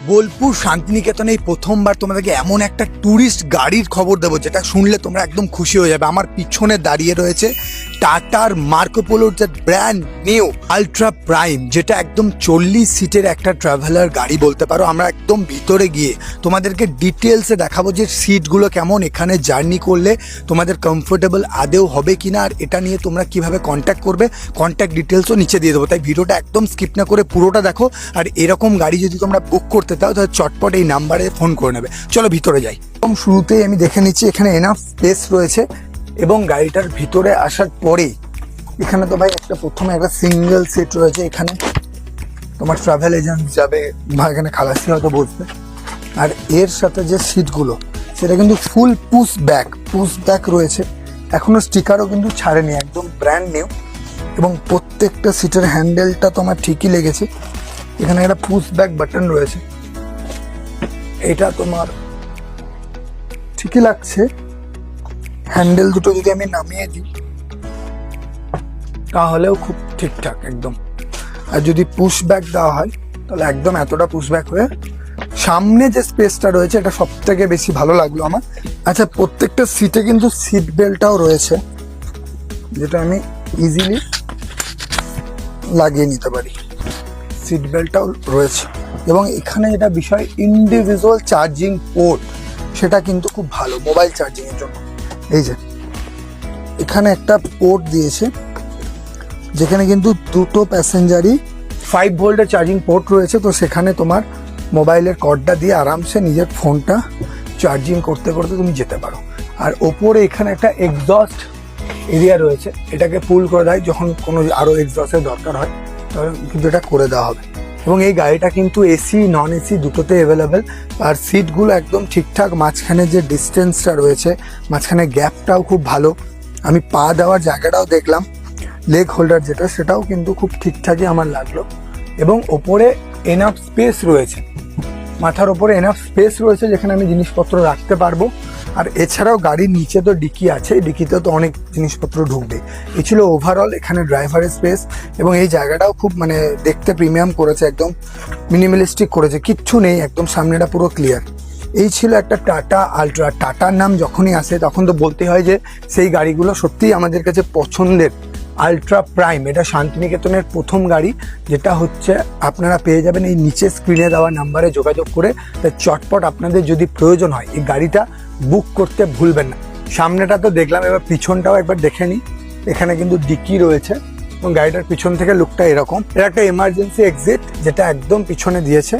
বোলপুর শান্তিনিকেতনে এই প্রথমবার তোমাদেরকে এমন একটা ট্যুরিস্ট গাড়ির খবর দেবো যেটা শুনলে তোমরা একদম খুশি হয়ে যাবে। আমার পিছনে দাঁড়িয়ে রয়েছে টাটার মার্কোপোলোর যে ব্র্যান্ড নিউ আলট্রা প্রাইম, যেটা একদম 40 সিটের একটা ট্রাভেলার গাড়ি বলতে পারো। আমরা একদম ভিতরে গিয়ে তোমাদেরকে ডিটেলসে দেখাবো যে সিটগুলো কেমন, এখানে জার্নি করলে তোমাদের কমফোর্টেবল আদেও হবে কিনা, আর এটা নিয়ে তোমরা কিভাবে কন্ট্যাক্ট করবে, কন্ট্যাক্ট ডিটেলসও নিচে দিয়ে দেবো। তাই ভিডিওটা একদম স্কিপ না করে পুরোটা দেখো। আর এরকম গাড়ি যদি তোমরা বুক করতে চাও তাহলে চটপট এই নাম্বারে ফোন করে নেবে। চলো ভিতরে যাই। একদম শুরুতেই আমি দেখে নিচ্ছি এখানে এনাফ স্পেস রয়েছে, এবং গাড়িটার ভিতরে আসার পরেই এখানে তো ভাই প্রথমে একটা সিঙ্গেল সিট রয়েছে। এখানে তোমার ট্রাভেল এজেন্ট যাবে বা এখানে খালাসি হয়তো বসবে। আর এর সাথে যে সিটগুলো সেটা কিন্তু ফুল পুশ ব্যাক রয়েছে, এখনো স্টিকারও কিন্তু ছাড়েনি, একদম ব্র্যান্ড নিউ। এবং প্রত্যেকটা সিটের হ্যান্ডেলটা তোমার ঠিকই লেগেছে। এখানে একটা পুশ ব্যাক বাটন রয়েছে, এটা তোমার ঠিকই লাগছে। হ্যান্ডেল দুটো যদি আমি নামিয়ে দিই তাহলেও খুব ঠিকঠাক একদম। আর যদি পুশ ব্যাক দেওয়া হয় তাহলে একদম এতটা পুশ ব্যাক হয়ে সামনে যে স্পেসটা রয়েছে এটা সব থেকে বেশি ভালো লাগলো আমার। আচ্ছা, প্রত্যেকটা সিটে কিন্তু সিট বেল্টটাও রয়েছে, যেটা আমি ইজিলি লাগিয়ে নিতে পারি। সিট বেল্টটাও রয়েছে, এবং এখানে যেটা বিষয় ইন্ডিভিজুয়াল চার্জিং পোর্ট, সেটা কিন্তু খুব ভালো মোবাইল চার্জিংয়ের জন্য। এই যে এখানে একটা পোর্ট দিয়েছে, যেখানে কিন্তু দুটো প্যাসেঞ্জারই 5 ভোল্টের চার্জিং পোর্ট রয়েছে। তো সেখানে তোমার মোবাইলের কর্ডটা দিয়ে আরামসে নিজের ফোনটা চার্জিং করতে করতে তুমি যেতে পারো। আর ওপরে এখানে একটা এক্সস্ট এরিয়া রয়েছে, এটাকে পুল করে দেয় যখন কোনো আরও এক্সস্টের দরকার হয় তাহলে কিন্তু এটা করে দেওয়া হবে। এবং এই গাড়িটা কিন্তু এসি নন এসি দুটোতে অ্যাভেলেবেল। আর সিটগুলো একদম ঠিকঠাক, মাঝখানে যে ডিস্টেন্সটা রয়েছে, মাঝখানে গ্যাপটাও খুব ভালো। আমি পা দেওয়ার জায়গাটাও দেখলাম, লেগ হোল্ডার যেটা, সেটাও কিন্তু খুব ঠিকঠাকই আমার লাগলো। এবং ওপরে এনাফ স্পেস রয়েছে, মাথার ওপরে এনাফ স্পেস রয়েছে যেখানে আমি জিনিসপত্র রাখতে পারবো। আর এছাড়াও গাড়ির নিচে তো ডিকি আছে, ডিকিতেও তো অনেক জিনিসপত্র ঢুকবে। এই ছিল ওভারঅল এখানে ড্রাইভারের স্পেস। এবং এই জায়গাটাও খুব দেখতে প্রিমিয়াম করেছে, একদম মিনিমালিস্টিক করেছে, কিচ্ছু নেই, একদম সামনেটা পুরো ক্লিয়ার। এই ছিল একটা টাটা আলট্রা। টাটার নাম যখনই আসে তখন তো বলতে হয় যে সেই গাড়িগুলো সত্যিই আমাদের কাছে পছন্দের। আলট্রা প্রাইম এটা শান্তিনিকেতনের প্রথম গাড়ি, যেটা হচ্ছে আপনারা পেয়ে যাবেন এই নিচে স্ক্রিনে দেওয়া নাম্বারে যোগাযোগ করে। তাই চটপট আপনাদের যদি প্রয়োজন হয় এই গাড়িটা বুক করতে ভুলবেন না। সামনেটা তো দেখলাম, এবার পিছনটাও একবার দেখে নিই। এখানে কিন্তু ডিকি রয়েছে, এবং গাড়িটার পিছন থেকে লুকটা এরকম। এটা একটা এমার্জেন্সি এক্সিট যেটা একদম পিছনে দিয়েছে।